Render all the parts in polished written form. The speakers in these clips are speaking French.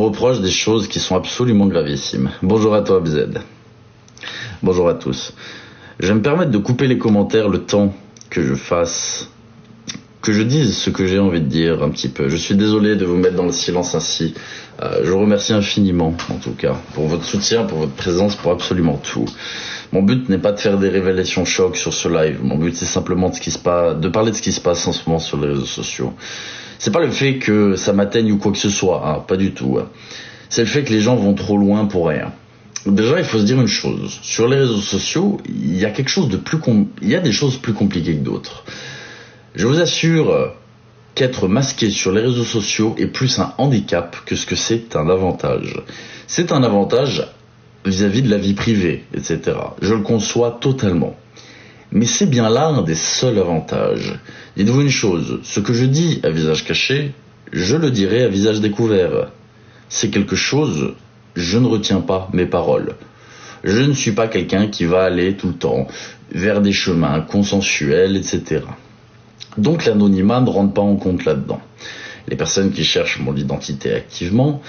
reproche des choses qui sont absolument gravissimes. Bonjour à toi, BZ. Bonjour à tous. Je vais me permettre de couper les commentaires le temps que je dise ce que j'ai envie de dire un petit peu. Je suis désolé de vous mettre dans le silence ainsi. Je vous remercie infiniment, en tout cas, pour votre soutien, pour votre présence, pour absolument tout. Mon but n'est pas de faire des révélations chocs sur ce live. Mon but, c'est simplement de parler de ce qui se passe en ce moment sur les réseaux sociaux. C'est pas le fait que ça m'atteigne ou quoi que ce soit, hein, pas du tout. C'est le fait que les gens vont trop loin pour rien. Déjà, il faut se dire une chose. Sur les réseaux sociaux, il y a des choses plus compliquées que d'autres. Je vous assure qu'être masqué sur les réseaux sociaux est plus un handicap que ce que c'est un avantage. C'est un avantage vis-à-vis de la vie privée, etc. Je le conçois totalement. Mais c'est bien là un des seuls avantages. Dites-vous une chose, ce que je dis à visage caché, je le dirai à visage découvert. C'est quelque chose, je ne retiens pas mes paroles. Je ne suis pas quelqu'un qui va aller tout le temps vers des chemins consensuels, etc. Donc l'anonymat ne rentre pas en compte là-dedans. Les personnes qui cherchent mon identité activement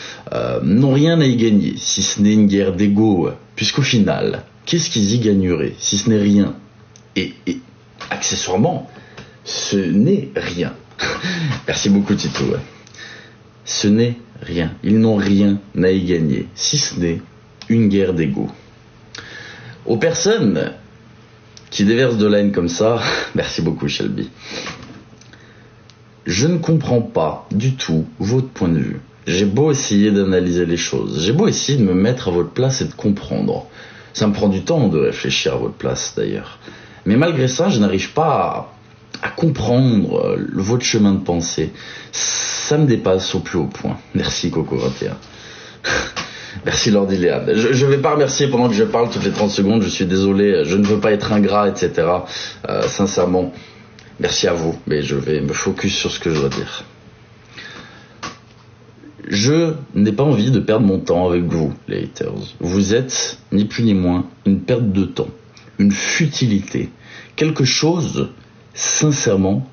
n'ont rien à y gagner, si ce n'est une guerre d'ego, puisqu'au final, qu'est-ce qu'ils y gagneraient, si ce n'est rien ? Et accessoirement, ce n'est rien. Merci beaucoup Tito. Ce n'est rien. Ils n'ont rien à y gagner, si ce n'est une guerre d'ego. Aux personnes qui déversent de la haine comme ça, merci beaucoup Shelby. Je ne comprends pas du tout votre point de vue. J'ai beau essayer d'analyser les choses, j'ai beau essayer de me mettre à votre place et de comprendre. Ça me prend du temps de réfléchir à votre place d'ailleurs. Mais malgré ça, je n'arrive pas à comprendre votre chemin de pensée. Ça me dépasse au plus haut point. Merci Coco21. Merci Lord Iliad. Je vais pas remercier pendant que je parle toutes les 30 secondes, je suis désolé, je ne veux pas être ingrat, etc. Sincèrement, merci à vous, mais je vais me focus sur ce que je dois dire. Je n'ai pas envie de perdre mon temps avec vous, les haters. Vous êtes, ni plus ni moins, une perte de temps, une futilité, quelque chose, sincèrement,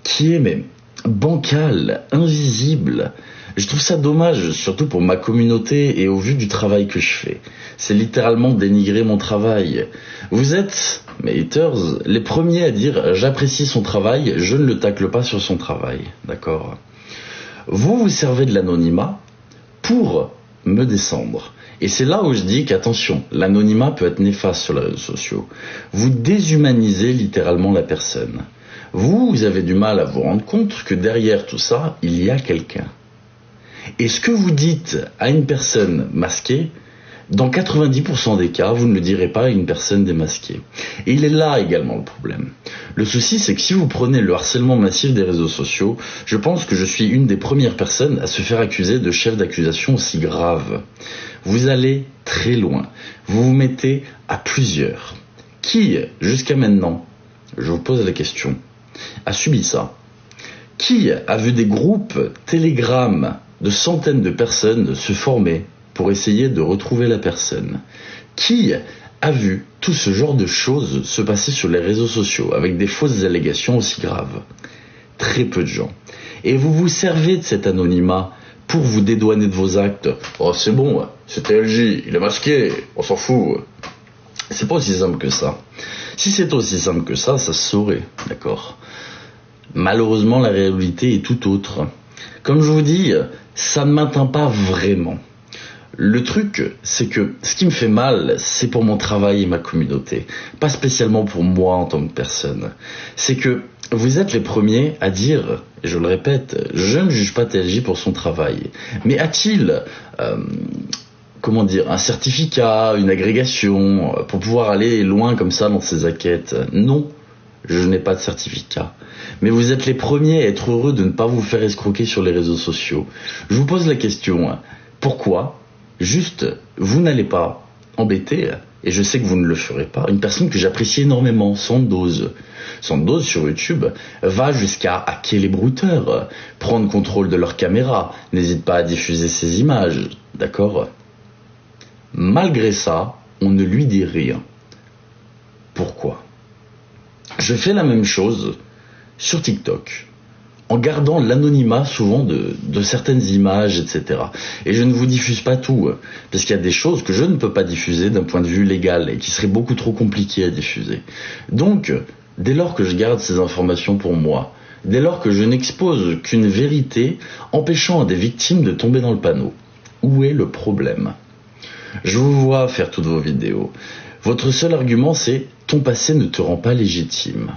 qui est même bancal, invisible. Je trouve ça dommage, surtout pour ma communauté et au vu du travail que je fais. C'est littéralement dénigrer mon travail. Vous êtes, mes haters, les premiers à dire « j'apprécie son travail, je ne le tacle pas sur son travail ». D'accord ? Vous vous servez de l'anonymat pour me descendre. Et c'est là où je dis qu'attention, l'anonymat peut être néfaste sur les réseaux sociaux. Vous déshumanisez littéralement la personne. Vous avez du mal à vous rendre compte que derrière tout ça, il y a quelqu'un. Et ce que vous dites à une personne masquée, dans 90% des cas, vous ne le direz pas à une personne démasquée. Et il est là également le problème. Le souci, c'est que si vous prenez le harcèlement massif des réseaux sociaux, je pense que je suis une des premières personnes à se faire accuser de chef d'accusation aussi grave. Vous allez très loin. Vous vous mettez à plusieurs. Qui, jusqu'à maintenant, je vous pose la question, a subi ça ? Qui a vu des groupes Telegram de centaines de personnes se former pour essayer de retrouver la personne? Qui a vu tout ce genre de choses se passer sur les réseaux sociaux avec des fausses allégations aussi graves? Très peu de gens. Et vous vous servez de cet anonymat pour vous dédouaner de vos actes. Oh c'est bon, c'était LJ, il est masqué, on s'en fout. C'est pas aussi simple que ça. Si c'était aussi simple que ça se saurait, d'accord ? Malheureusement, la réalité est tout autre. Comme je vous dis, ça ne m'atteint pas vraiment. Le truc, c'est que ce qui me fait mal, c'est pour mon travail et ma communauté. Pas spécialement pour moi en tant que personne. C'est que vous êtes les premiers à dire, et je le répète, je ne juge pas TLJ pour son travail. Mais a-t-il, un certificat, une agrégation, pour pouvoir aller loin comme ça dans ses enquêtes? Non, je n'ai pas de certificat. Mais vous êtes les premiers à être heureux de ne pas vous faire escroquer sur les réseaux sociaux. Je vous pose la question, pourquoi, juste, vous n'allez pas embêter, et je sais que vous ne le ferez pas, une personne que j'apprécie énormément, Sandoz. Sandoz sur YouTube va jusqu'à hacker les brouteurs, prendre contrôle de leur caméra, n'hésite pas à diffuser ses images, d'accord ? Malgré ça, on ne lui dit rien. Pourquoi ? Je fais la même chose sur TikTok. en gardant l'anonymat souvent de certaines images, etc. Et je ne vous diffuse pas tout, parce qu'il y a des choses que je ne peux pas diffuser d'un point de vue légal et qui seraient beaucoup trop compliquées à diffuser. Donc, dès lors que je garde ces informations pour moi, dès lors que je n'expose qu'une vérité empêchant à des victimes de tomber dans le panneau, où est le problème ? Je vous vois faire toutes vos vidéos. Votre seul argument, c'est « ton passé ne te rend pas légitime ».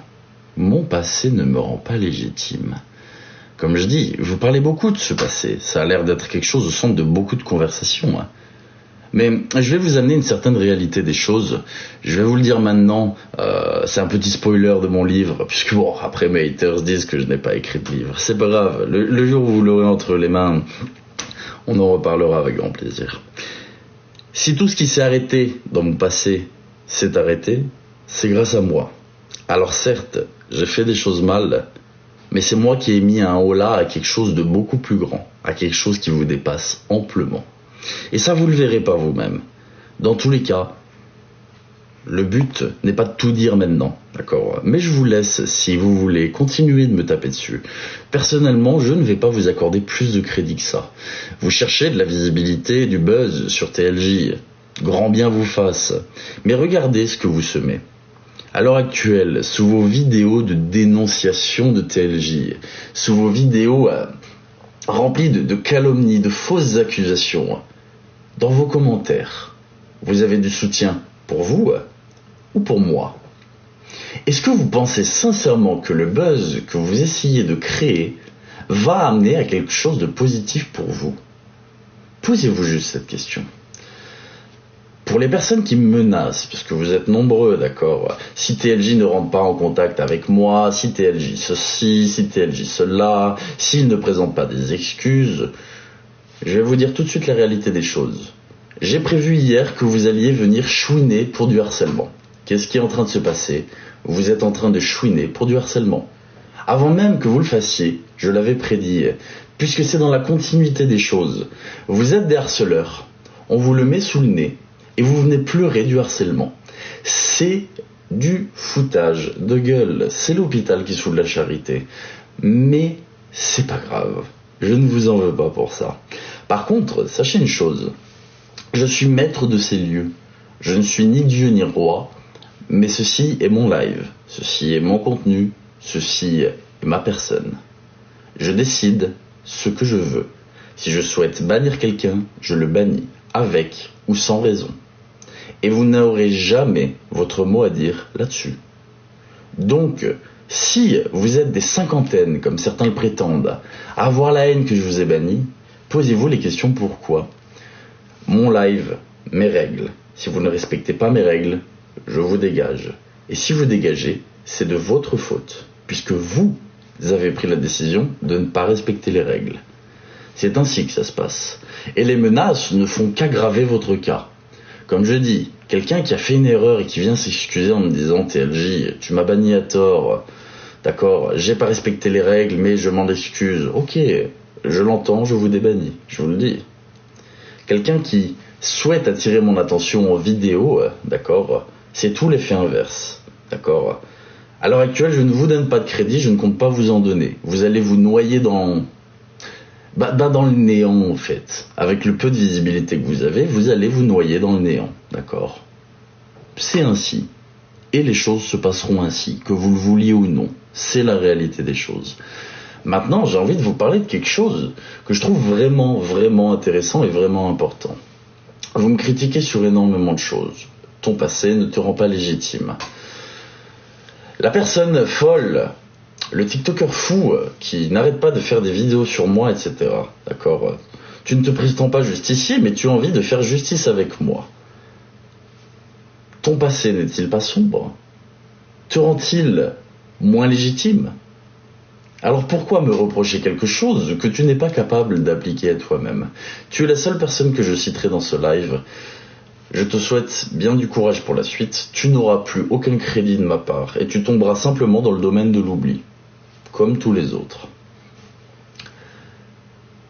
Mon passé ne me rend pas légitime. Comme je dis, vous parlez beaucoup de ce passé. Ça a l'air d'être quelque chose au centre de beaucoup de conversations. Mais je vais vous amener une certaine réalité des choses. Je vais vous le dire maintenant, c'est un petit spoiler de mon livre, puisque bon, après mes haters disent que je n'ai pas écrit de livre. C'est pas grave, le jour où vous l'aurez entre les mains, on en reparlera avec grand plaisir. Si tout ce qui s'est arrêté dans mon passé s'est arrêté, c'est grâce à moi. Alors certes, j'ai fait des choses mal, mais c'est moi qui ai mis un holà à quelque chose de beaucoup plus grand, à quelque chose qui vous dépasse amplement. Et ça, vous le verrez pas vous-même. Dans tous les cas, le but n'est pas de tout dire maintenant, d'accord ? Mais je vous laisse, si vous voulez, continuer de me taper dessus. Personnellement, je ne vais pas vous accorder plus de crédit que ça. Vous cherchez de la visibilité, du buzz sur TLJ. Grand bien vous fasse. Mais regardez ce que vous semez. À l'heure actuelle, sous vos vidéos de dénonciation de TLJ, sous vos vidéos remplies de calomnies, de fausses accusations, dans vos commentaires, vous avez du soutien pour vous ou pour moi ? Est-ce que vous pensez sincèrement que le buzz que vous essayez de créer va amener à quelque chose de positif pour vous ? Posez-vous juste cette question. Pour les personnes qui me menacent, parce que vous êtes nombreux, d'accord, si TLJ ne rentre pas en contact avec moi, si TLJ ceci, si TLJ cela, s'il ne présente pas des excuses, je vais vous dire tout de suite la réalité des choses. J'ai prévu hier que vous alliez venir chouiner pour du harcèlement. Qu'est-ce qui est en train de se passer ? Vous êtes en train de chouiner pour du harcèlement. Avant même que vous le fassiez, je l'avais prédit, puisque c'est dans la continuité des choses. Vous êtes des harceleurs, on vous le met sous le nez, et vous venez pleurer du harcèlement. C'est du foutage de gueule. C'est l'hôpital qui fout de la charité. Mais c'est pas grave. Je ne vous en veux pas pour ça. Par contre, sachez une chose. Je suis maître de ces lieux. Je ne suis ni Dieu ni roi. Mais ceci est mon live. Ceci est mon contenu. Ceci est ma personne. Je décide ce que je veux. Si je souhaite bannir quelqu'un, je le bannis. Avec ou sans raison. Et vous n'aurez jamais votre mot à dire là-dessus. Donc, si vous êtes des cinquantaines, comme certains le prétendent, à avoir la haine que je vous ai bannie, posez-vous les questions pourquoi. Mon live, mes règles. Si vous ne respectez pas mes règles, je vous dégage. Et si vous dégagez, c'est de votre faute, puisque vous avez pris la décision de ne pas respecter les règles. C'est ainsi que ça se passe. Et les menaces ne font qu'aggraver votre cas. Comme je dis, quelqu'un qui a fait une erreur et qui vient s'excuser en me disant « TLJ, tu m'as banni à tort, d'accord, j'ai pas respecté les règles, mais je m'en excuse. » Ok, je l'entends, je vous débannis, je vous le dis. Quelqu'un qui souhaite attirer mon attention en vidéo, d'accord, c'est tout l'effet inverse, d'accord. À l'heure actuelle, je ne vous donne pas de crédit, je ne compte pas vous en donner. Vous allez vous noyer dans le néant, en fait. Avec le peu de visibilité que vous avez, vous allez vous noyer dans le néant, d'accord ? C'est ainsi. Et les choses se passeront ainsi, que vous le vouliez ou non. C'est la réalité des choses. Maintenant, j'ai envie de vous parler de quelque chose que je trouve vraiment, vraiment intéressant et vraiment important. Vous me critiquez sur énormément de choses. Ton passé ne te rend pas légitime. La personne folle, le TikToker fou qui n'arrête pas de faire des vidéos sur moi, etc. D'accord ? Tu ne te prétends pas justicier, mais tu as envie de faire justice avec moi. Ton passé n'est-il pas sombre ? Te rend-il moins légitime ? Alors pourquoi me reprocher quelque chose que tu n'es pas capable d'appliquer à toi-même ? Tu es la seule personne que je citerai dans ce live. Je te souhaite bien du courage pour la suite. Tu n'auras plus aucun crédit de ma part et tu tomberas simplement dans le domaine de l'oubli, comme tous les autres.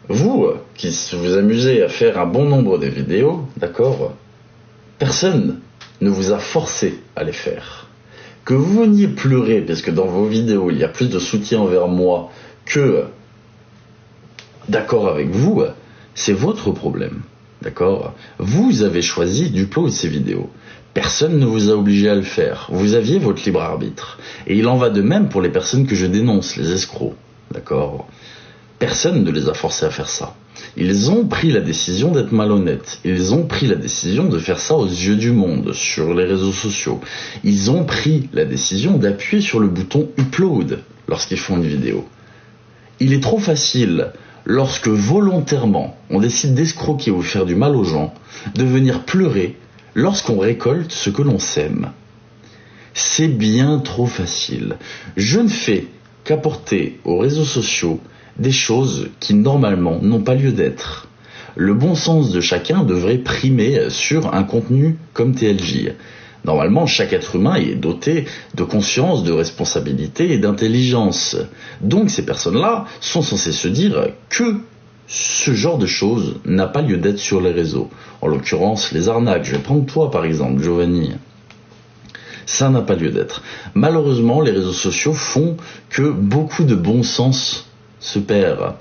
Vous, qui vous amusez à faire un bon nombre de vidéos, d'accord, personne ne vous a forcé à les faire. Que vous veniez pleurer, parce que dans vos vidéos, il y a plus de soutien envers moi que d'accord avec vous, c'est votre problème. D'accord ? Vous avez choisi d'uploader ces vidéos. Personne ne vous a obligé à le faire. Vous aviez votre libre arbitre. Et il en va de même pour les personnes que je dénonce, les escrocs. D'accord ? Personne ne les a forcés à faire ça. Ils ont pris la décision d'être malhonnêtes. Ils ont pris la décision de faire ça aux yeux du monde, sur les réseaux sociaux. Ils ont pris la décision d'appuyer sur le bouton upload lorsqu'ils font une vidéo. Il est trop facile, lorsque volontairement on décide d'escroquer ou faire du mal aux gens, de venir pleurer lorsqu'on récolte ce que l'on sème. C'est bien trop facile. Je ne fais qu'apporter aux réseaux sociaux des choses qui normalement n'ont pas lieu d'être. Le bon sens de chacun devrait primer sur un contenu comme TLJ. Normalement, chaque être humain est doté de conscience, de responsabilité et d'intelligence. Donc ces personnes-là sont censées se dire que ce genre de choses n'a pas lieu d'être sur les réseaux. En l'occurrence, les arnaques. Je vais prendre toi par exemple, Giovanni. Ça n'a pas lieu d'être. Malheureusement, les réseaux sociaux font que beaucoup de bon sens se perd.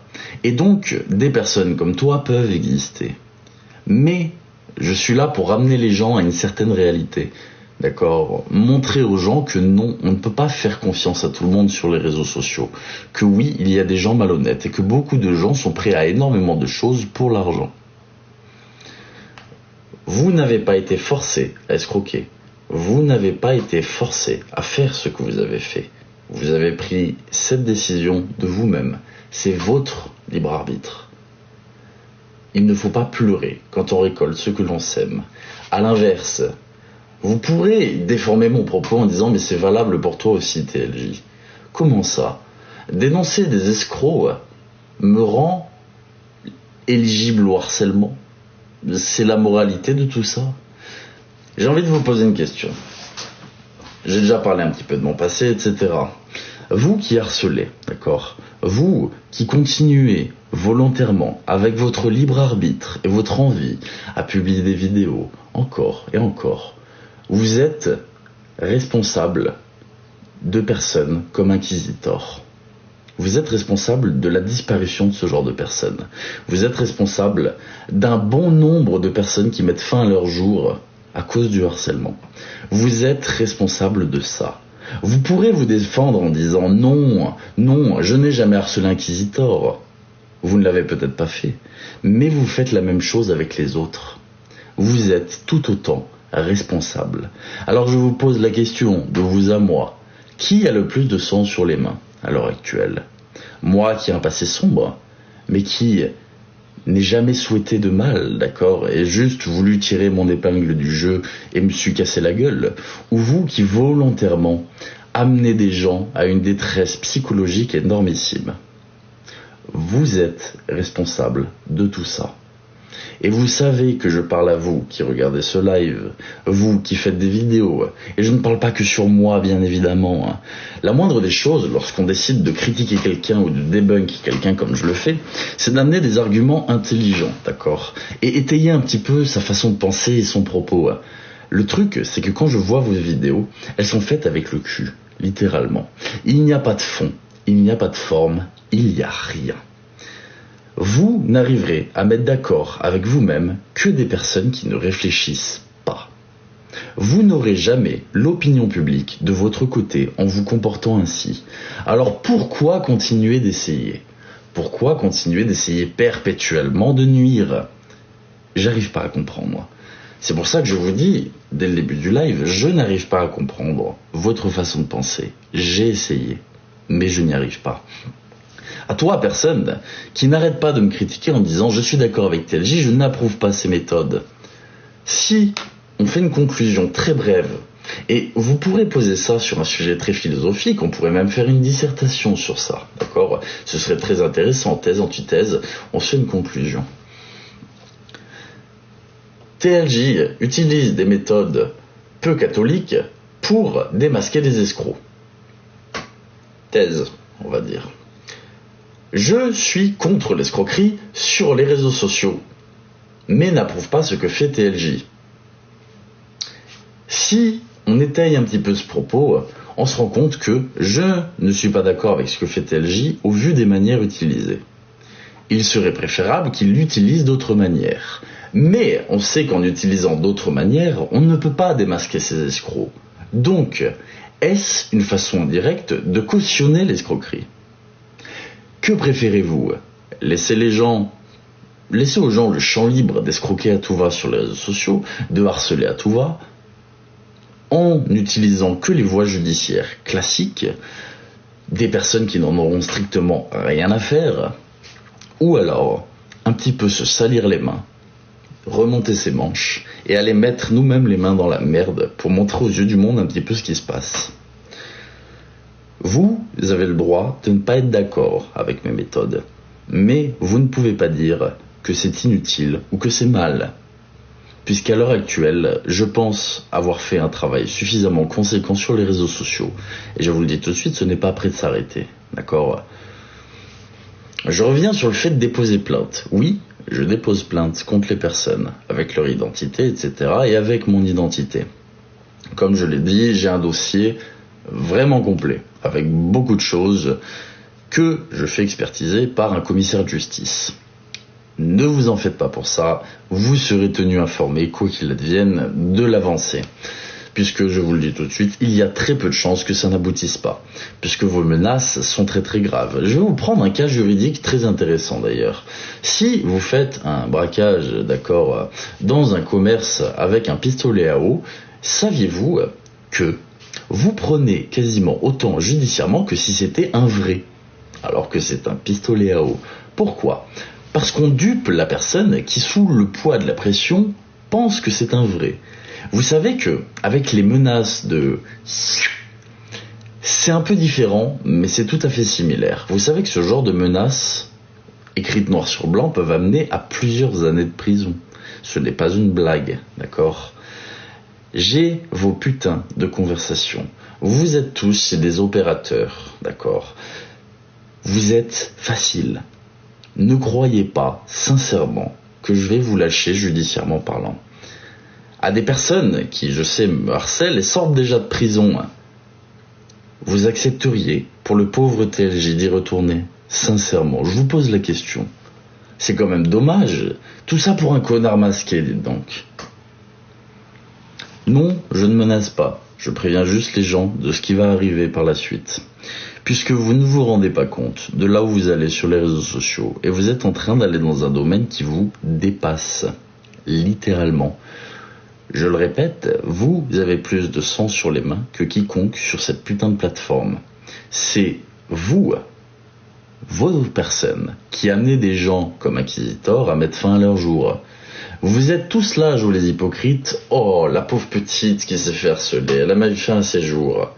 Et donc, des personnes comme toi peuvent exister. Mais je suis là pour ramener les gens à une certaine réalité. D'accord ? Montrer aux gens que non, on ne peut pas faire confiance à tout le monde sur les réseaux sociaux. Que oui, il y a des gens malhonnêtes et que beaucoup de gens sont prêts à énormément de choses pour l'argent. Vous n'avez pas été forcé à escroquer. Vous n'avez pas été forcé à faire ce que vous avez fait. Vous avez pris cette décision de vous-même. C'est votre libre arbitre. Il ne faut pas pleurer quand on récolte ce que l'on sème. À l'inverse, vous pourrez déformer mon propos en disant « mais c'est valable pour toi aussi, TLJ ». Comment ça ? Dénoncer des escrocs me rend éligible au harcèlement ? C'est la moralité de tout ça ? J'ai envie de vous poser une question. J'ai déjà parlé un petit peu de mon passé, etc. Vous qui harcelez, d'accord ? Vous qui continuez volontairement, avec votre libre arbitre et votre envie, à publier des vidéos, encore et encore, vous êtes responsable de personnes comme Inquisitor. Vous êtes responsable de la disparition de ce genre de personnes. Vous êtes responsable d'un bon nombre de personnes qui mettent fin à leur jour à cause du harcèlement. Vous êtes responsable de ça. Vous pourrez vous défendre en disant non, je n'ai jamais harcelé Inquisitor. Vous ne l'avez peut-être pas fait, mais vous faites la même chose avec les autres. Vous êtes tout autant responsable. Alors je vous pose la question, de vous à moi, qui a le plus de sang sur les mains à l'heure actuelle ? Moi qui ai un passé sombre, mais qui n'ai jamais souhaité de mal, d'accord, et juste voulu tirer mon épingle du jeu et me suis cassé la gueule, ou vous qui volontairement amenez des gens à une détresse psychologique énormissime. Vous êtes responsable de tout ça. Et vous savez que je parle à vous qui regardez ce live, vous qui faites des vidéos, et je ne parle pas que sur moi bien évidemment. La moindre des choses, lorsqu'on décide de critiquer quelqu'un ou de débunker quelqu'un comme je le fais, c'est d'amener des arguments intelligents, d'accord ? Et étayer un petit peu sa façon de penser et son propos. Le truc, c'est que quand je vois vos vidéos, elles sont faites avec le cul, littéralement. Il n'y a pas de fond, il n'y a pas de forme, il n'y a rien. Vous n'arriverez à mettre d'accord avec vous-même que des personnes qui ne réfléchissent pas. Vous n'aurez jamais l'opinion publique de votre côté en vous comportant ainsi. Alors pourquoi continuer d'essayer ? Pourquoi continuer d'essayer perpétuellement de nuire ? J'arrive pas à comprendre. C'est pour ça que je vous dis, dès le début du live, je n'arrive pas à comprendre votre façon de penser. J'ai essayé, mais je n'y arrive pas. À toi, personne qui n'arrête pas de me critiquer en disant « je suis d'accord avec TLJ, je n'approuve pas ces méthodes ». Si on fait une conclusion très brève, et vous pourrez poser ça sur un sujet très philosophique, on pourrait même faire une dissertation sur ça, d'accord ? Ce serait très intéressant, thèse, antithèse, on se fait une conclusion. TLJ utilise des méthodes peu catholiques pour démasquer des escrocs. Thèse, on va dire. Je suis contre l'escroquerie sur les réseaux sociaux, mais n'approuve pas ce que fait TLJ. Si on étaye un petit peu ce propos, on se rend compte que je ne suis pas d'accord avec ce que fait TLJ au vu des manières utilisées. Il serait préférable qu'il utilise d'autres manières. Mais on sait qu'en utilisant d'autres manières, on ne peut pas démasquer ces escrocs. Donc, est-ce une façon indirecte de cautionner l'escroquerie ? Que préférez-vous ? Laisser aux gens le champ libre d'escroquer à tout va sur les réseaux sociaux, de harceler à tout va, en n'utilisant que les voies judiciaires classiques, des personnes qui n'en auront strictement rien à faire, ou alors un petit peu se salir les mains, remonter ses manches et aller mettre nous-mêmes les mains dans la merde pour montrer aux yeux du monde un petit peu ce qui se passe. Vous avez le droit de ne pas être d'accord avec mes méthodes, mais vous ne pouvez pas dire que c'est inutile ou que c'est mal. Puisqu'à l'heure actuelle, je pense avoir fait un travail suffisamment conséquent sur les réseaux sociaux. Et je vous le dis tout de suite, ce n'est pas prêt de s'arrêter. D'accord ? Je reviens sur le fait de déposer plainte. Oui, je dépose plainte contre les personnes, avec leur identité, etc. et avec mon identité. Comme je l'ai dit, j'ai un dossier vraiment complet, avec beaucoup de choses que je fais expertiser par un commissaire de justice. Ne vous en faites pas pour ça, vous serez tenu informé, quoi qu'il advienne, de l'avancée. Puisque, je vous le dis tout de suite, il y a très peu de chances que ça n'aboutisse pas. Puisque vos menaces sont très très graves. Je vais vous prendre un cas juridique très intéressant d'ailleurs. Si vous faites un braquage, d'accord, dans un commerce avec un pistolet à eau, saviez-vous que vous prenez quasiment autant judiciairement que si c'était un vrai, alors que c'est un pistolet à eau. Pourquoi ? Parce qu'on dupe la personne qui, sous le poids de la pression, pense que c'est un vrai. Vous savez que, avec les menaces de... C'est un peu différent, mais c'est tout à fait similaire. Vous savez que ce genre de menaces, écrites noir sur blanc, peuvent amener à plusieurs années de prison. Ce n'est pas une blague, d'accord ? J'ai vos putains de conversations. Vous êtes tous des opérateurs, d'accord ? Vous êtes faciles. Ne croyez pas, sincèrement, que je vais vous lâcher judiciairement parlant. À des personnes qui, je sais, me harcèlent et sortent déjà de prison, vous accepteriez, pour le pauvre TLJ, d'y retourner ? Sincèrement, je vous pose la question. C'est quand même dommage. Tout ça pour un connard masqué, dites donc. Non, je ne menace pas. Je préviens juste les gens de ce qui va arriver par la suite. Puisque vous ne vous rendez pas compte de là où vous allez sur les réseaux sociaux et vous êtes en train d'aller dans un domaine qui vous dépasse, littéralement. Je le répète, vous avez plus de sang sur les mains que quiconque sur cette putain de plateforme. C'est vous, vos personnes, qui amenez des gens comme Inquisitor à mettre fin à leur jour. Vous êtes tous là, jouez les hypocrites. Oh, la pauvre petite qui s'est fait harceler, elle a mal fait un séjour.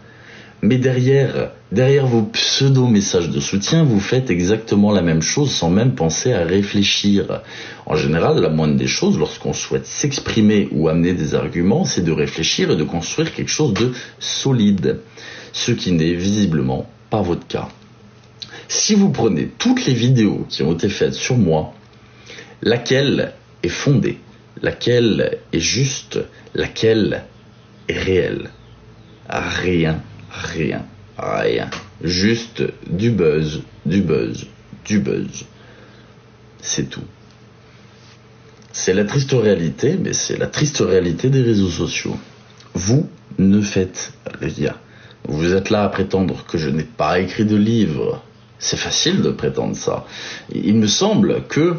Mais derrière vos pseudo-messages de soutien, vous faites exactement la même chose sans même penser à réfléchir. En général, la moindre des choses, lorsqu'on souhaite s'exprimer ou amener des arguments, c'est de réfléchir et de construire quelque chose de solide. Ce qui n'est visiblement pas votre cas. Si vous prenez toutes les vidéos qui ont été faites sur moi, laquelle est fondée, laquelle est juste, laquelle est réelle? Rien. Juste du buzz. C'est tout. C'est la triste réalité, mais c'est la triste réalité des réseaux sociaux. Vous ne faites rien. Vous êtes là à prétendre que je n'ai pas écrit de livre. C'est facile de prétendre ça. Il me semble que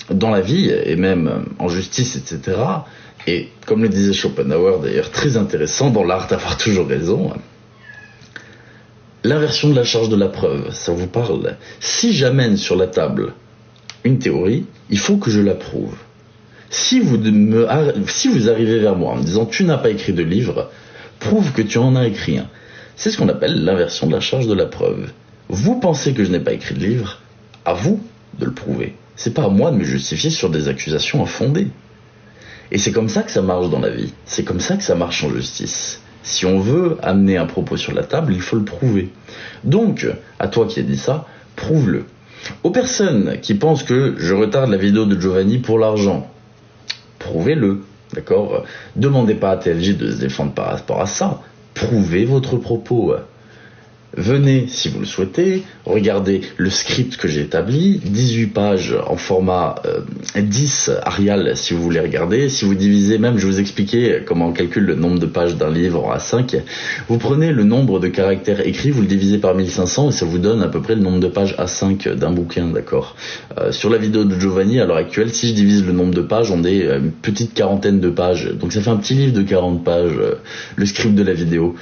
dans la vie, et même en justice, etc., et comme le disait Schopenhauer d'ailleurs, très intéressant dans l'art d'avoir toujours raison, l'inversion de la charge de la preuve, ça vous parle? Si j'amène sur la table une théorie, il faut que je la prouve. Si vous arrivez vers moi en me disant « tu n'as pas écrit de livre », prouve que tu en as écrit un. C'est ce qu'on appelle l'inversion de la charge de la preuve. Vous pensez que je n'ai pas écrit de livre, à vous de le prouver. C'est pas à moi de me justifier sur des accusations infondées. Et c'est comme ça que ça marche dans la vie. C'est comme ça que ça marche en justice. Si on veut amener un propos sur la table, il faut le prouver. Donc, à toi qui as dit ça, prouve-le. Aux personnes qui pensent que je retarde la vidéo de Giovanni pour l'argent, prouvez-le, d'accord ? Demandez pas à TLJ de se défendre par rapport à ça. Prouvez votre propos. Venez, si vous le souhaitez, regardez le script que j'ai établi, 18 pages en format 10 Arial si vous voulez regarder. Si vous divisez, même je vous expliquais comment on calcule le nombre de pages d'un livre en A5, vous prenez le nombre de caractères écrits, vous le divisez par 1500 et ça vous donne à peu près le nombre de pages A5 d'un bouquin, d'accord. Sur la vidéo de Giovanni, à l'heure actuelle, si je divise le nombre de pages, on est une petite quarantaine de pages, donc ça fait un petit livre de 40 pages, le script de la vidéo.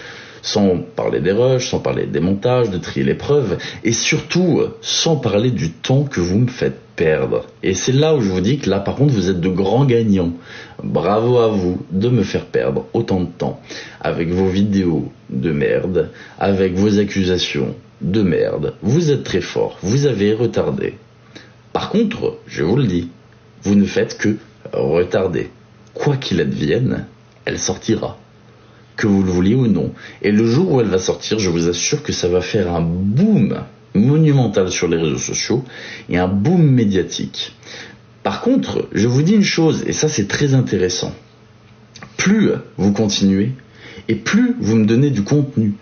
Sans parler des rushs, sans parler des montages, de trier les preuves, et surtout sans parler du temps que vous me faites perdre. Et c'est là où je vous dis que là par contre vous êtes de grands gagnants. Bravo à vous de me faire perdre autant de temps avec vos vidéos de merde, avec vos accusations de merde. Vous êtes très fort, vous avez retardé. Par contre, je vous le dis, vous ne faites que retarder. Quoi qu'il advienne, elle sortira. Que vous le vouliez ou non. Et le jour où elle va sortir, je vous assure que ça va faire un boom monumental sur les réseaux sociaux et un boom médiatique. Par contre, je vous dis une chose, et ça c'est très intéressant. Plus vous continuez, et plus vous me donnez du contenu,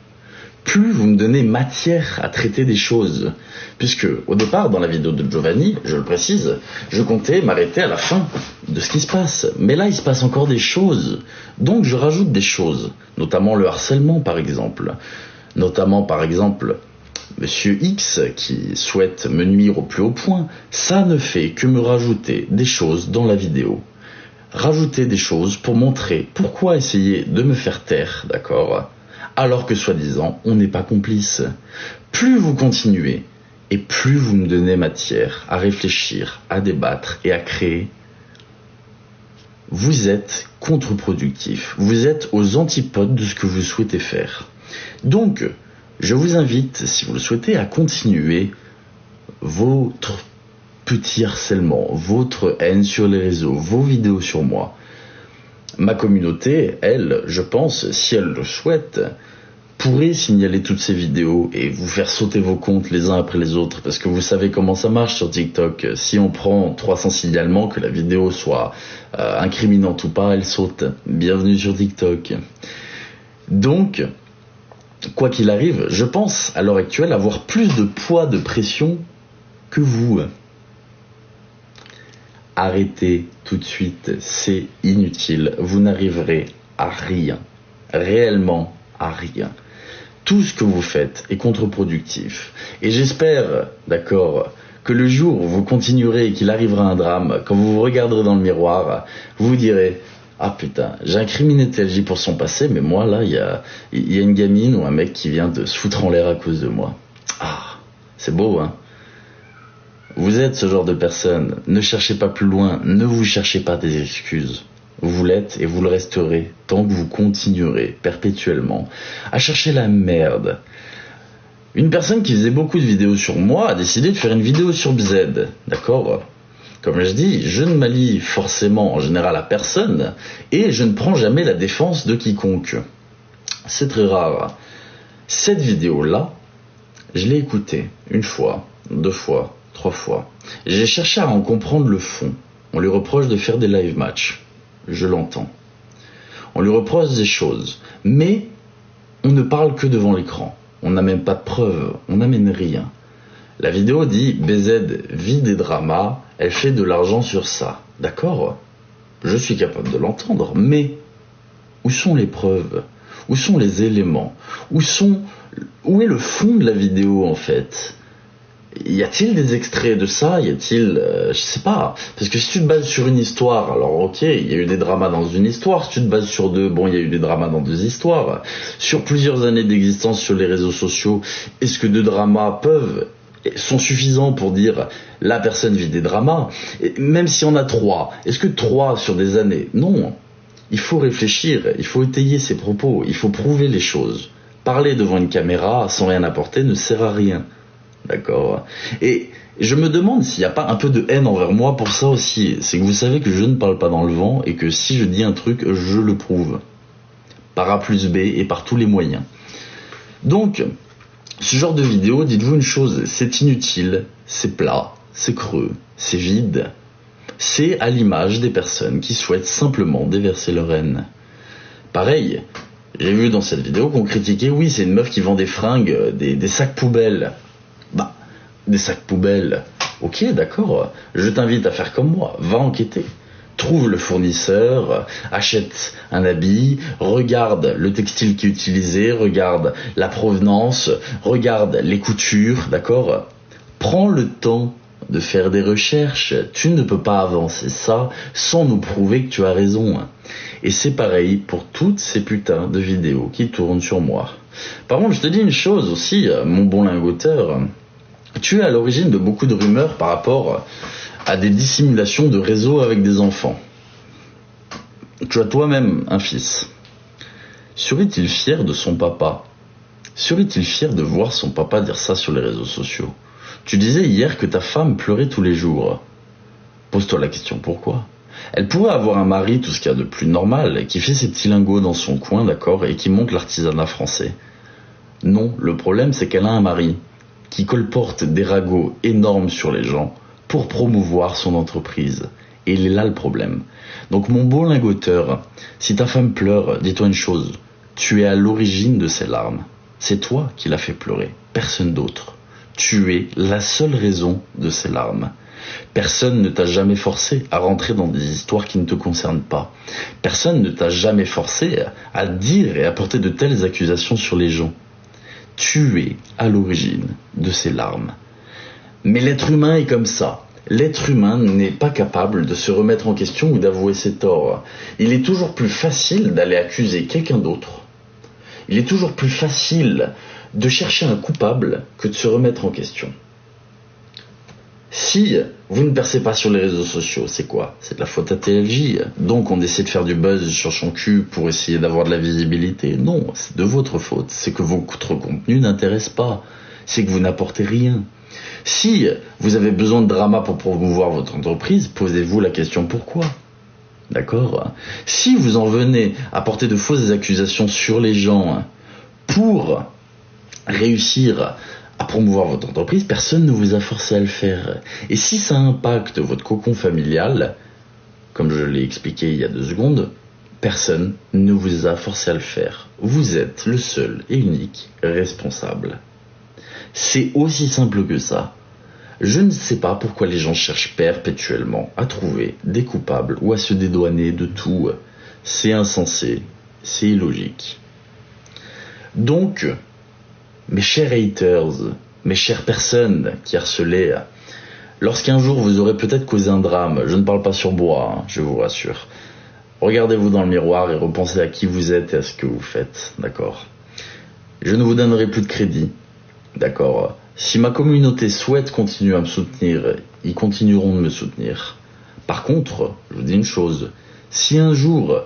plus vous me donnez matière à traiter des choses. Puisque, au départ, dans la vidéo de Giovanni, je le précise, je comptais m'arrêter à la fin de ce qui se passe. Mais là, il se passe encore des choses. Donc, je rajoute des choses. Notamment le harcèlement, par exemple. Notamment, par exemple, Monsieur X, qui souhaite me nuire au plus haut point. Ça ne fait que me rajouter des choses dans la vidéo. Rajouter des choses pour montrer pourquoi essayer de me faire taire, d'accord ? Alors que soi-disant, on n'est pas complice. Plus vous continuez, et plus vous me donnez matière à réfléchir, à débattre et à créer, vous êtes contre-productif. Vous êtes aux antipodes de ce que vous souhaitez faire. Donc, je vous invite, si vous le souhaitez, à continuer votre petit harcèlement, votre haine sur les réseaux, vos vidéos sur moi. Ma communauté, elle, je pense, si elle le souhaite, pourrait signaler toutes ces vidéos et vous faire sauter vos comptes les uns après les autres, parce que vous savez comment ça marche sur TikTok. Si on prend 300 signalements, que la vidéo soit incriminante ou pas, elle saute. Bienvenue sur TikTok. Donc, quoi qu'il arrive, je pense à l'heure actuelle avoir plus de poids de pression que vous. Arrêtez tout de suite, c'est inutile, vous n'arriverez à rien, réellement à rien. Tout ce que vous faites est contre-productif. Et j'espère, d'accord, que le jour où vous continuerez et qu'il arrivera un drame, quand vous vous regarderez dans le miroir, vous vous direz « Ah putain, j'ai incriminé TLJ pour son passé, mais moi là, il y a une gamine ou un mec qui vient de se foutre en l'air à cause de moi. » Ah, c'est beau, hein. Vous êtes ce genre de personne, ne cherchez pas plus loin, ne vous cherchez pas des excuses. Vous l'êtes et vous le resterez tant que vous continuerez perpétuellement à chercher la merde. Une personne qui faisait beaucoup de vidéos sur moi a décidé de faire une vidéo sur BZ, d'accord ? Comme je dis, je ne m'allie forcément en général à personne et je ne prends jamais la défense de quiconque. C'est très rare. Cette vidéo-là, je l'ai écoutée une fois, 2 fois, 3 fois. J'ai cherché à en comprendre le fond. On lui reproche de faire des live matchs. Je l'entends. On lui reproche des choses. Mais on ne parle que devant l'écran. On n'a même pas de preuves. On n'amène rien. La vidéo dit BZ vit des dramas. Elle fait de l'argent sur ça. D'accord ? Je suis capable de l'entendre. Mais où sont les preuves ? Où sont les éléments ? Où est le fond de la vidéo en fait ? Y a-t-il des extraits de ça ? Y a-t-il... je sais pas. Parce que si tu te bases sur une histoire, alors ok, il y a eu des dramas dans une histoire. Si tu te bases sur 2, bon, il y a eu des dramas dans 2 histoires. Sur plusieurs années d'existence sur les réseaux sociaux, est-ce que 2 dramas sont suffisants pour dire la personne vit des dramas ? Et même si on a 3, est-ce que 3 sur des années ? Non. Il faut réfléchir, il faut étayer ses propos, il faut prouver les choses. Parler devant une caméra sans rien apporter ne sert à rien. D'accord. Et je me demande s'il n'y a pas un peu de haine envers moi pour ça aussi. C'est que vous savez que je ne parle pas dans le vent et que si je dis un truc, je le prouve. Par A plus B et par tous les moyens. Donc, ce genre de vidéo, dites-vous une chose, c'est inutile, c'est plat, c'est creux, c'est vide. C'est à l'image des personnes qui souhaitent simplement déverser leur haine. Pareil, J'ai vu dans cette vidéo qu'on critiquait, oui, c'est une meuf qui vend des fringues, des sacs poubelles. Bah, des sacs poubelles, ok, d'accord, je t'invite à faire comme moi, va enquêter. Trouve le fournisseur, achète un habit, regarde le textile qui est utilisé, regarde la provenance, regarde les coutures, d'accord? Prends le temps de faire des recherches, tu ne peux pas avancer ça sans nous prouver que tu as raison. Et c'est pareil pour toutes ces putains de vidéos qui tournent sur moi. Par contre, je te dis une chose aussi, mon bon lingoteur, tu es à l'origine de beaucoup de rumeurs par rapport à des dissimulations de réseaux avec des enfants. Tu as toi-même un fils. Serait-il fier de son papa? Serait-il fier de voir son papa dire ça sur les réseaux sociaux? Tu disais hier que ta femme pleurait tous les jours. Pose-toi la question, pourquoi? Elle pourrait avoir un mari, tout ce qu'il y a de plus normal, qui fait ses petits lingots dans son coin, d'accord, et qui monte l'artisanat français. Non, le problème c'est qu'elle a un mari qui colporte des ragots énormes sur les gens pour promouvoir son entreprise. Et il est là le problème. Donc mon beau lingoteur, si ta femme pleure, dis-toi une chose, tu es à l'origine de ses larmes. C'est toi qui l'as fait pleurer, personne d'autre. Tu es la seule raison de ses larmes. Personne ne t'a jamais forcé à rentrer dans des histoires qui ne te concernent pas. Personne ne t'a jamais forcé à dire et à porter de telles accusations sur les gens. Tu es à l'origine de ces larmes. Mais l'être humain est comme ça. L'être humain n'est pas capable de se remettre en question ou d'avouer ses torts. Il est toujours plus facile d'aller accuser quelqu'un d'autre. Il est toujours plus facile de chercher un coupable que de se remettre en question. Si vous ne percez pas sur les réseaux sociaux, c'est quoi? C'est de la faute à TLJ. Donc on essaie de faire du buzz sur son cul pour essayer d'avoir de la visibilité. Non, c'est de votre faute. C'est que votre contenu n'intéresse pas. C'est que vous n'apportez rien. Si vous avez besoin de drama pour promouvoir votre entreprise, posez-vous la question pourquoi. D'accord? Si vous en venez à porter de fausses accusations sur les gens pour réussir à promouvoir votre entreprise, personne ne vous a forcé à le faire. Et si ça impacte votre cocon familial, comme je l'ai expliqué il y a 2 secondes, personne ne vous a forcé à le faire. Vous êtes le seul et unique responsable. C'est aussi simple que ça. Je ne sais pas pourquoi les gens cherchent perpétuellement à trouver des coupables ou à se dédouaner de tout. C'est insensé, c'est illogique. Donc, mes chers haters, mes chères personnes qui harcelez, lorsqu'un jour vous aurez peut-être causé un drame, je ne parle pas sur bois, je vous rassure. Regardez-vous dans le miroir et repensez à qui vous êtes et à ce que vous faites, d'accord? Je ne vous donnerai plus de crédit, d'accord? Si ma communauté souhaite continuer à me soutenir, ils continueront de me soutenir. Par contre, je vous dis une chose, si un jour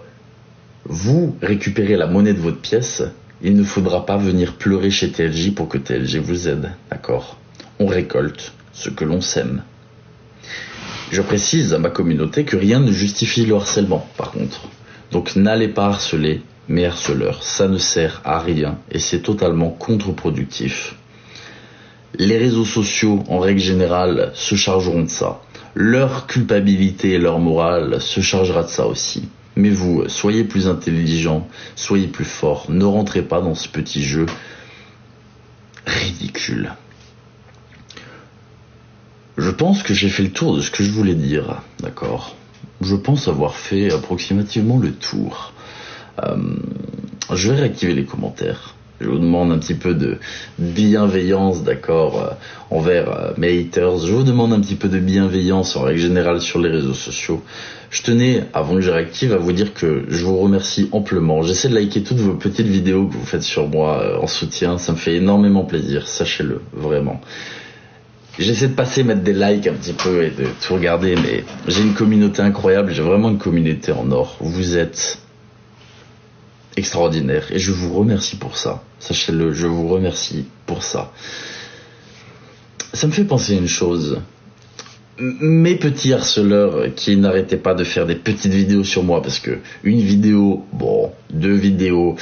vous récupérez la monnaie de votre pièce, il ne faudra pas venir pleurer chez TLJ pour que TLJ vous aide, d'accord? On récolte ce que l'on sème. Je précise à ma communauté que rien ne justifie le harcèlement, par contre. Donc n'allez pas harceler mes harceleurs, ça ne sert à rien et c'est totalement contre-productif. Les réseaux sociaux, en règle générale, se chargeront de ça. Leur culpabilité et leur morale se chargera de ça aussi. Mais vous, soyez plus intelligents, soyez plus forts, ne rentrez pas dans ce petit jeu ridicule. Je pense que j'ai fait le tour de ce que je voulais dire, d'accord? Je pense avoir fait approximativement le tour. Je vais réactiver les commentaires. Je vous demande un petit peu de bienveillance, d'accord, envers mes haters. Je vous demande un petit peu de bienveillance en règle générale sur les réseaux sociaux. Je tenais, avant que je réactive, à vous dire que je vous remercie amplement. J'essaie de liker toutes vos petites vidéos que vous faites sur moi en soutien. Ça me fait énormément plaisir, sachez-le, vraiment. J'essaie de passer, mettre des likes un petit peu et de tout regarder, mais j'ai une communauté incroyable. J'ai vraiment une communauté en or. Vous êtes extraordinaire et je vous remercie pour ça, sachez-le, je vous remercie pour ça. Ça me fait penser à une chose, mes petits harceleurs qui n'arrêtaient pas de faire des petites vidéos sur moi, parce que une vidéo, bon, 2 vidéos,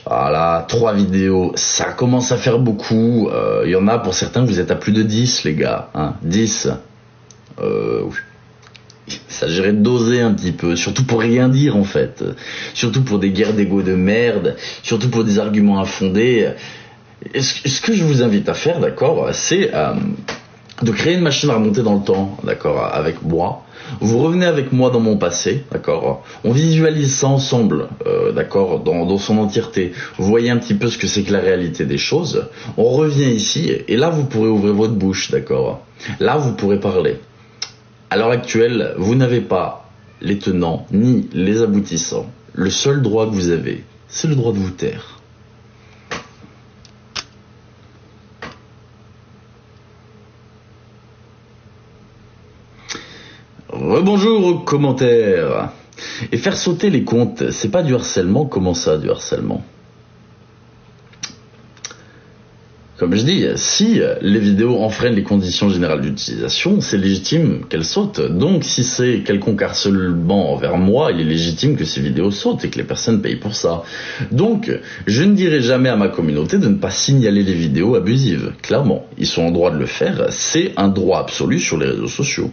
voilà, 3 vidéos, ça commence à faire beaucoup. Il y en a pour certains, vous êtes à plus de 10 les gars, hein, 10, il s'agirait de doser un petit peu, surtout pour rien dire en fait, surtout pour des guerres d'ego de merde, surtout pour des arguments infondés. Ce que je vous invite à faire, d'accord, c'est de créer une machine à remonter dans le temps, d'accord, avec moi. Vous revenez avec moi dans mon passé, d'accord. On visualise ça ensemble, d'accord, dans son entièreté. Vous voyez un petit peu ce que c'est que la réalité des choses. On revient ici, et là vous pourrez ouvrir votre bouche, d'accord. Là vous pourrez parler. À l'heure actuelle, vous n'avez pas les tenants ni les aboutissants. Le seul droit que vous avez, c'est le droit de vous taire. Rebonjour aux commentaires. Et faire sauter les comptes, c'est pas du harcèlement. Comment ça, du harcèlement? Comme je dis, si les vidéos enfreignent les conditions générales d'utilisation, c'est légitime qu'elles sautent. Donc si c'est quelconque harcèlement envers moi, il est légitime que ces vidéos sautent et que les personnes payent pour ça. Donc je ne dirai jamais à ma communauté de ne pas signaler les vidéos abusives. Clairement, ils sont en droit de le faire, c'est un droit absolu sur les réseaux sociaux.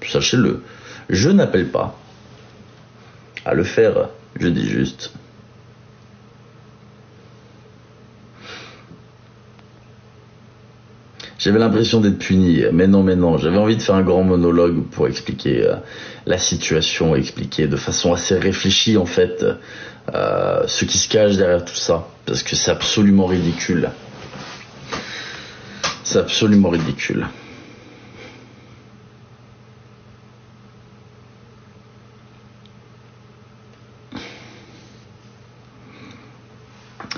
Sachez-le, je n'appelle pas à le faire, je dis juste. J'avais l'impression d'être puni, mais non, j'avais envie de faire un grand monologue pour expliquer la situation, expliquer de façon assez réfléchie en fait ce qui se cache derrière tout ça, parce que c'est absolument ridicule. C'est absolument ridicule.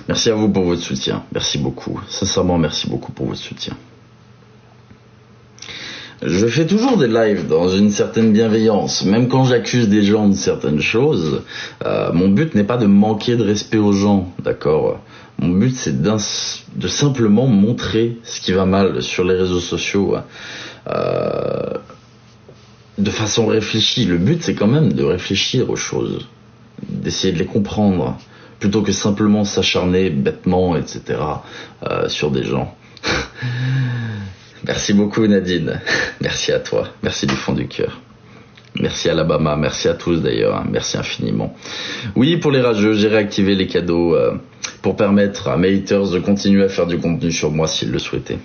Merci à vous pour votre soutien, merci beaucoup, sincèrement merci beaucoup pour votre soutien. Je fais toujours des lives dans une certaine bienveillance, même quand j'accuse des gens de certaines choses, mon but n'est pas de manquer de respect aux gens, d'accord. Mon but c'est de simplement montrer ce qui va mal sur les réseaux sociaux, de façon réfléchie. Le but c'est quand même de réfléchir aux choses, d'essayer de les comprendre, plutôt que simplement s'acharner bêtement, etc., sur des gens. Merci beaucoup Nadine, merci à toi, merci du fond du cœur. Merci Alabama, merci à tous d'ailleurs, merci infiniment. Oui, pour les rageux, j'ai réactivé les cadeaux pour permettre à mes haters de continuer à faire du contenu sur moi s'ils le souhaitaient.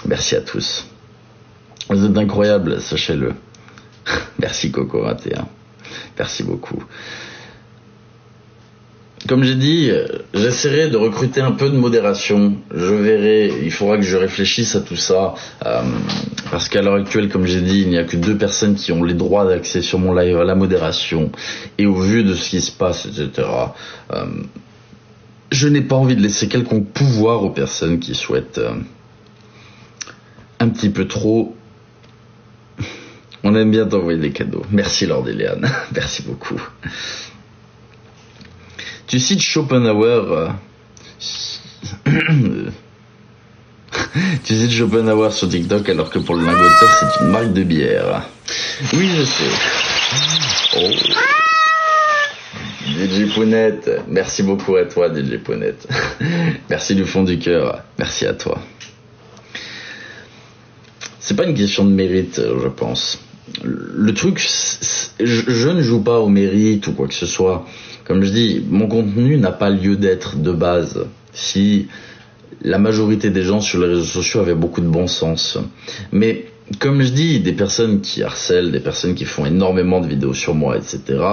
Merci à tous. Vous êtes incroyables, sachez-le. Merci Coco21, merci beaucoup. Comme j'ai dit, j'essaierai de recruter un peu de modération. Je verrai, il faudra que je réfléchisse à tout ça. Parce qu'à l'heure actuelle, comme j'ai dit, il n'y a que 2 personnes qui ont les droits d'accès sur mon live à la modération. Et au vu de ce qui se passe, etc., je n'ai pas envie de laisser quelconque pouvoir aux personnes qui souhaitent un petit peu trop. On aime bien t'envoyer des cadeaux. Merci Lord Eliane, merci beaucoup. Tu cites Schopenhauer, tu cites Schopenhauer sur TikTok alors que pour le lingoteur c'est une marque de bière. Oui, je sais. Oh. DJ Pounette, merci beaucoup à toi DJ Pounette. Merci du fond du cœur, merci à toi. C'est pas une question de mérite, je pense. Le truc, je ne joue pas au mérite ou quoi que ce soit. Comme je dis, mon contenu n'a pas lieu d'être de base. Si la majorité des gens sur les réseaux sociaux avaient beaucoup de bon sens. Mais comme je dis, des personnes qui harcèlent, des personnes qui font énormément de vidéos sur moi, etc.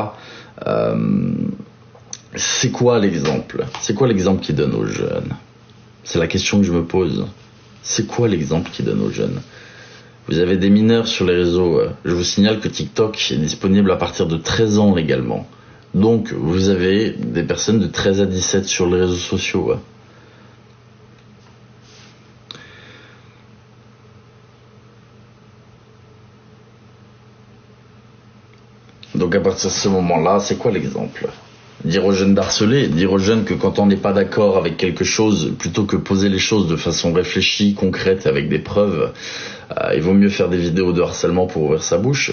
C'est quoi l'exemple? C'est quoi l'exemple qu'ils donnent aux jeunes? C'est la question que je me pose. C'est quoi l'exemple qu'ils donnent aux jeunes? Vous avez des mineurs sur les réseaux. Je vous signale que TikTok est disponible à partir de 13 ans légalement. Donc, vous avez des personnes de 13 à 17 sur les réseaux sociaux. Donc, à partir de ce moment-là, c'est quoi l'exemple? Dire aux jeunes d'harceler, dire aux jeunes que quand on n'est pas d'accord avec quelque chose, plutôt que poser les choses de façon réfléchie, concrète, avec des preuves, il vaut mieux faire des vidéos de harcèlement pour ouvrir sa bouche.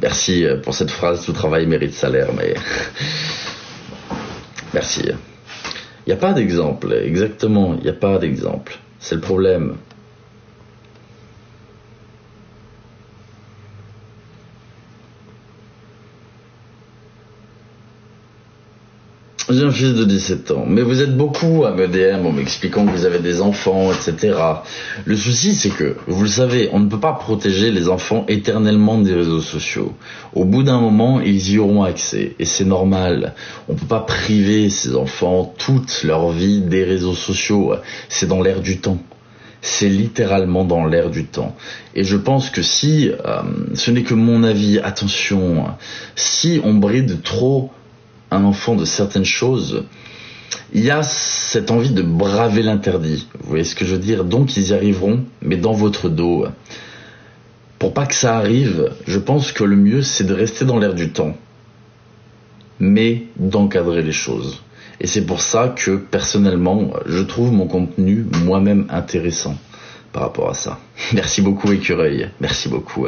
Merci pour cette phrase, tout travail mérite salaire, mais merci. Il n'y a pas d'exemple, exactement, il n'y a pas d'exemple. C'est le problème. J'ai un fils de 17 ans, mais vous êtes beaucoup à me DM en m'expliquant que vous avez des enfants, etc. Le souci, c'est que, vous le savez, on ne peut pas protéger les enfants éternellement des réseaux sociaux. Au bout d'un moment, ils y auront accès, et c'est normal. On ne peut pas priver ces enfants toute leur vie des réseaux sociaux. C'est dans l'air du temps. C'est littéralement dans l'air du temps. Et je pense que si, ce n'est que mon avis, attention, si on bride trop un enfant de certaines choses, il y a cette envie de braver l'interdit. Vous voyez ce que je veux dire? Donc ils y arriveront, mais dans votre dos. Pour pas que ça arrive, je pense que le mieux c'est de rester dans l'air du temps, mais d'encadrer les choses. Et c'est pour ça que personnellement, je trouve mon contenu moi-même intéressant par rapport à ça. Merci beaucoup Écureuil, merci beaucoup.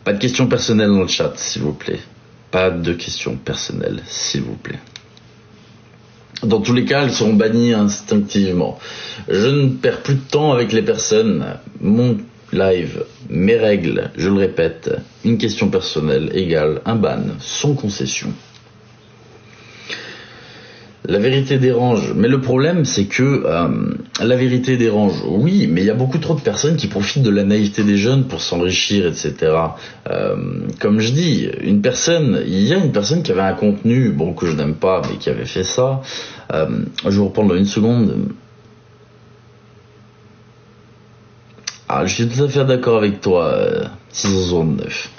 Pas de questions personnelles dans le chat, s'il vous plaît. Pas de questions personnelles, s'il vous plaît. Dans tous les cas, elles seront bannies instinctivement. Je ne perds plus de temps avec les personnes. Mon live, mes règles, je le répète, une question personnelle égale un ban, sans concession. La vérité dérange, mais le problème c'est que la vérité dérange, oui, mais il y a beaucoup trop de personnes qui profitent de la naïveté des jeunes pour s'enrichir, etc. Comme je dis, il y a une personne qui avait un contenu, bon, que je n'aime pas, mais qui avait fait ça. Je vais vous reprendre dans une seconde. Je suis tout à fait d'accord avec toi, 669.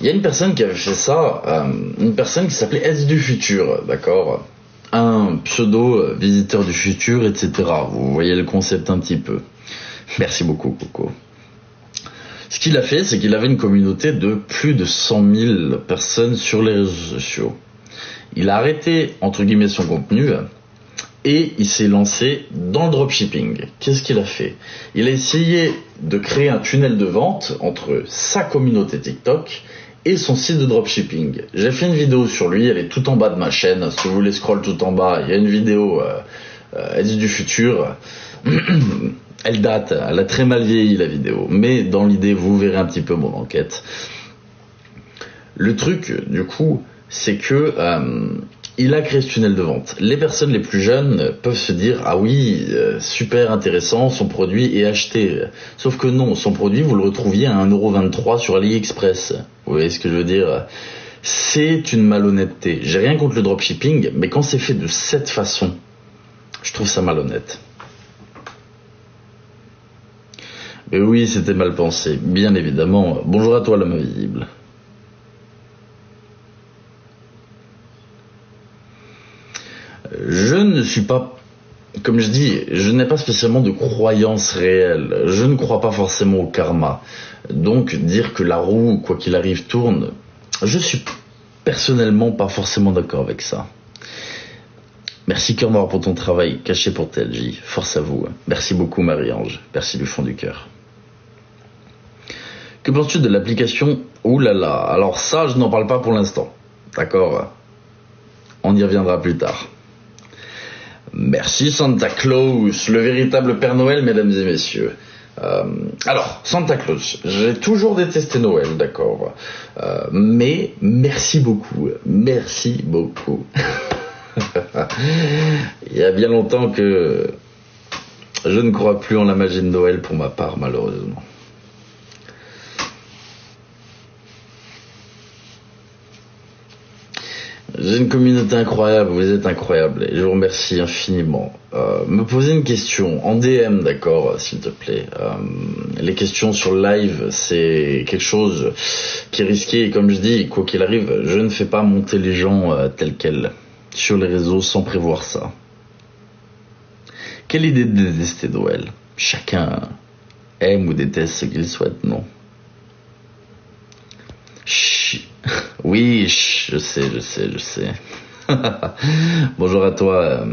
Il y a une personne qui avait fait ça, une personne qui s'appelait S du futur, d'accord, un pseudo visiteur du futur, etc. Vous voyez le concept un petit peu. Merci beaucoup, Coco. Ce qu'il a fait, c'est qu'il avait une communauté de plus de 100 000 personnes sur les réseaux sociaux. Il a arrêté, entre guillemets, son contenu et il s'est lancé dans le dropshipping. Qu'est-ce qu'il a fait? Il a essayé de créer un tunnel de vente entre sa communauté TikTok et son site de dropshipping. J'ai fait une vidéo sur lui, elle est tout en bas de ma chaîne. Si vous voulez scroll tout en bas, il y a une vidéo Edge du futur. Elle date, elle a très mal vieilli la vidéo, mais dans l'idée, vous verrez un petit peu mon enquête. Le truc, du coup, c'est que il a créé ce tunnel de vente. Les personnes les plus jeunes peuvent se dire « Ah oui, super intéressant, son produit est acheté. » Sauf que non, son produit, vous le retrouviez à 1,23€ sur AliExpress. Vous voyez ce que je veux dire? C'est une malhonnêteté. J'ai rien contre le dropshipping, mais quand c'est fait de cette façon, je trouve ça malhonnête. Mais oui, c'était mal pensé, bien évidemment. Bonjour à toi, l'homme invisible. Je ne suis pas, comme je dis, je n'ai pas spécialement de croyance réelle. Je ne crois pas forcément au karma. Donc dire que la roue, quoi qu'il arrive, tourne, je suis personnellement pas forcément d'accord avec ça. Merci Cœur Noir pour ton travail, caché pour TLJ. Force à vous. Merci beaucoup Marie-Ange. Merci du fond du cœur. Que penses-tu de l'application Ouh là là? Alors ça, je n'en parle pas pour l'instant. D'accord? On y reviendra plus tard. Merci Santa Claus, le véritable Père Noël, mesdames et messieurs. Alors, Santa Claus, j'ai toujours détesté Noël, d'accord, mais merci beaucoup, merci beaucoup. Il y a bien longtemps que je ne crois plus en la magie de Noël pour ma part, malheureusement. J'ai une communauté incroyable, vous êtes incroyable et je vous remercie infiniment. Me poser une question en DM, d'accord, s'il te plaît. Les questions sur le live, c'est quelque chose qui est risqué et comme je dis, quoi qu'il arrive, je ne fais pas monter les gens tels quels sur les réseaux sans prévoir ça. Quelle idée de détester Noël? Chacun aime ou déteste ce qu'il souhaite, non? Oui, je sais. Bonjour à toi,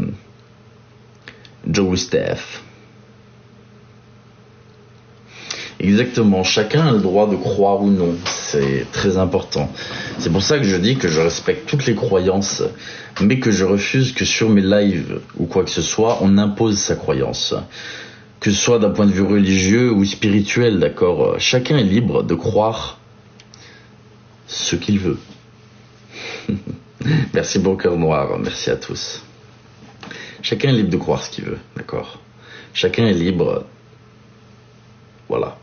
Joe Steph. Exactement, chacun a le droit de croire ou non, c'est très important. C'est pour ça que je dis que je respecte toutes les croyances, mais que je refuse que sur mes lives ou quoi que ce soit, on impose sa croyance. Que ce soit d'un point de vue religieux ou spirituel, d'accord, chacun est libre de croire ce qu'il veut. Merci pour Cœur Noir, merci à tous. Chacun est libre de croire ce qu'il veut, d'accord? Chacun est libre, voilà.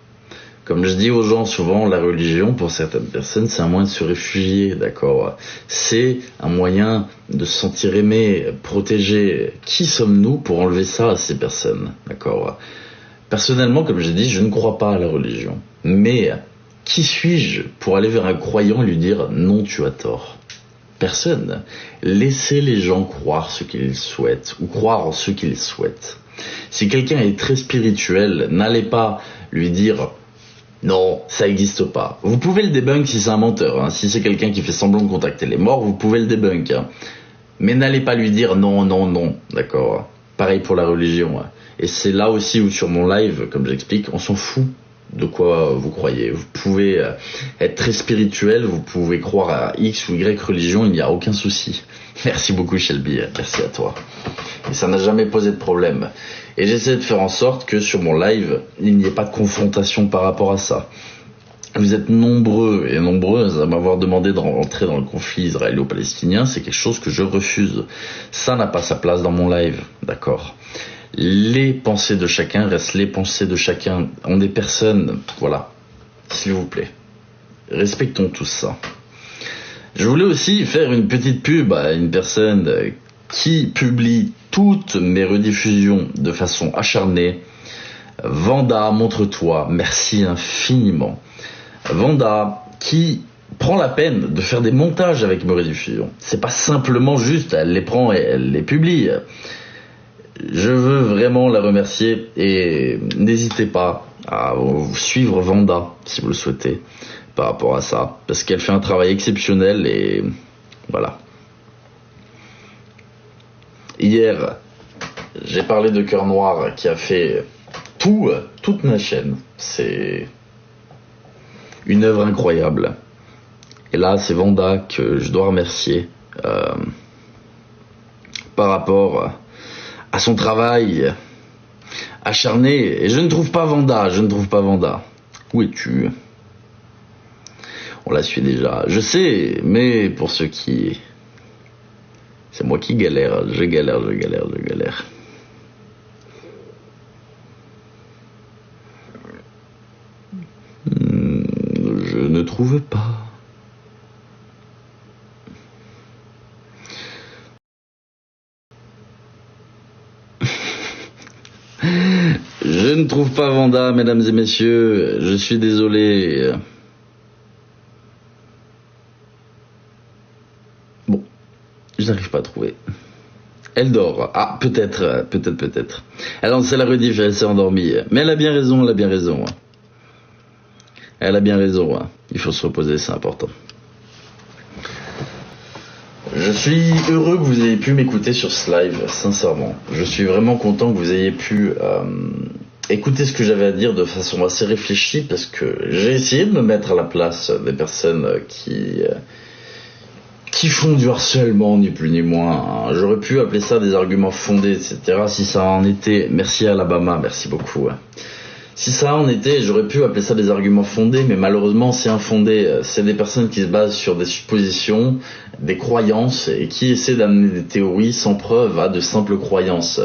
Comme je dis aux gens souvent, la religion, pour certaines personnes, c'est un moyen de se réfugier, d'accord? C'est un moyen de se sentir aimé, protégé. Qui sommes-nous pour enlever ça à ces personnes, d'accord? Personnellement, comme j'ai dit, je ne crois pas à la religion. Mais qui suis-je pour aller vers un croyant et lui dire « non, tu as tort ». Personne. Laissez les gens croire ce qu'ils souhaitent ou croire en ce qu'ils souhaitent. Si quelqu'un est très spirituel, n'allez pas lui dire non, ça n'existe pas. Vous pouvez le debunk si c'est un menteur. Hein. Si c'est quelqu'un qui fait semblant de contacter les morts, vous pouvez le debunk. Hein. Mais n'allez pas lui dire non, non, non. D'accord. Pareil pour la religion. Hein. Et c'est là aussi où sur mon live, comme j'explique, on s'en fout de quoi vous croyez. Vous pouvez être très spirituel, vous pouvez croire à X ou Y religion, il n'y a aucun souci. Merci beaucoup Shelby, merci à toi. Et ça n'a jamais posé de problème. Et j'essaie de faire en sorte que sur mon live, il n'y ait pas de confrontation par rapport à ça. Vous êtes nombreux et nombreuses à m'avoir demandé de rentrer dans le conflit israélo-palestinien, c'est quelque chose que je refuse. Ça n'a pas sa place dans mon live, d'accord ? Les pensées de chacun restent les pensées de chacun. On est personne, voilà. S'il vous plaît. Respectons tous ça. Je voulais aussi faire une petite pub à une personne qui publie toutes mes rediffusions de façon acharnée. Vanda, montre-toi. Merci infiniment. Vanda, qui prend la peine de faire des montages avec mes rediffusions. C'est pas simplement juste, elle les prend et elle les publie. Je veux vraiment la remercier et n'hésitez pas à suivre Vanda si vous le souhaitez par rapport à ça, parce qu'elle fait un travail exceptionnel et voilà. Hier, j'ai parlé de Cœur Noir qui a fait toute ma chaîne. C'est une œuvre incroyable. Et là, c'est Vanda que je dois remercier par rapport à son travail acharné. Et je ne trouve pas Vanda, Où es-tu? On la suit déjà. Je sais, mais pour ceux qui... C'est moi qui galère, je galère. Je ne trouve pas. Je ne trouve pas Vanda, mesdames et messieurs, je suis désolé. Bon, je n'arrive pas à trouver. Elle dort. Ah, peut-être. Elle en sait la rediff, elle s'est endormie. Mais elle a bien raison. Elle a bien raison. Il faut se reposer, c'est important. Je suis heureux que vous ayez pu m'écouter sur ce live, sincèrement. Je suis vraiment content que vous ayez pu écouter ce que j'avais à dire de façon assez réfléchie, parce que j'ai essayé de me mettre à la place des personnes qui font du harcèlement, ni plus ni moins. J'aurais pu appeler ça des arguments fondés, etc. Si ça en était... Merci Alabama, merci beaucoup. Si ça en était, j'aurais pu appeler ça des arguments fondés, mais malheureusement c'est infondé. C'est des personnes qui se basent sur des suppositions, des croyances, et qui essaient d'amener des théories sans preuve à de simples croyances.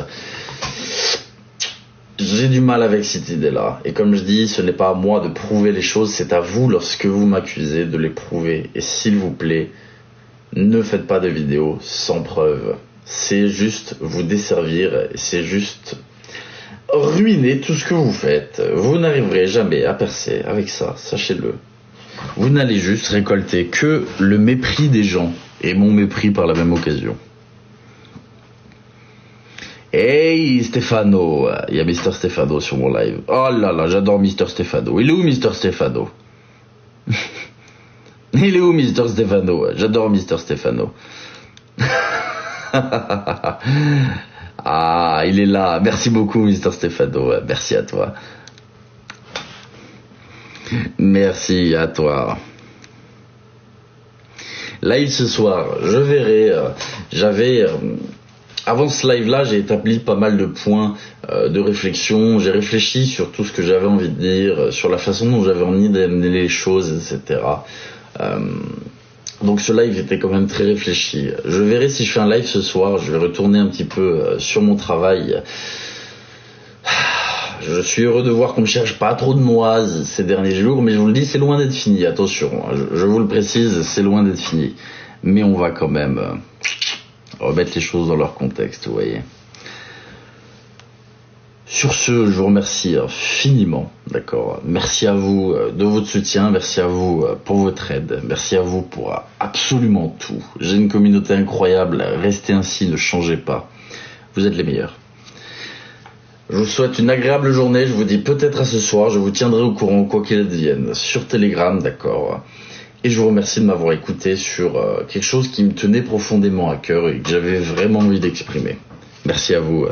J'ai du mal avec cette idée-là. Et comme je dis, ce n'est pas à moi de prouver les choses, c'est à vous, lorsque vous m'accusez, de les prouver. Et s'il vous plaît, ne faites pas de vidéos sans preuve. C'est juste vous desservir, c'est juste... ruiner tout ce que vous faites. Vous n'arriverez jamais à percer avec ça, sachez-le. Vous n'allez juste récolter que le mépris des gens, et mon mépris par la même occasion. Hey Stefano, il y a Mister Stefano sur mon live. Oh là là, j'adore Mister Stefano. Il est où Mister Stefano? Il est où Mister Stefano? J'adore Mister Stefano. Ah, il est là. Merci beaucoup, Mister Stefano. Merci à toi. Merci à toi. Live ce soir, je verrai. Avant ce live-là, j'ai établi pas mal de points de réflexion. J'ai réfléchi sur tout ce que j'avais envie de dire, sur la façon dont j'avais envie d'amener les choses, etc. Donc ce live était quand même très réfléchi. Je verrai si je fais un live ce soir, je vais retourner un petit peu sur mon travail. Je suis heureux de voir qu'on ne cherche pas trop de noises ces derniers jours, mais je vous le dis, c'est loin d'être fini, attention, je vous le précise, c'est loin d'être fini. Mais on va quand même remettre les choses dans leur contexte, vous voyez. Sur ce, je vous remercie infiniment, d'accord. Merci à vous de votre soutien, merci à vous pour votre aide, merci à vous pour absolument tout. J'ai une communauté incroyable, restez ainsi, ne changez pas. Vous êtes les meilleurs. Je vous souhaite une agréable journée, je vous dis peut-être à ce soir, je vous tiendrai au courant quoi qu'il advienne, sur Telegram, d'accord. Et je vous remercie de m'avoir écouté sur quelque chose qui me tenait profondément à cœur et que j'avais vraiment envie d'exprimer. Merci à vous.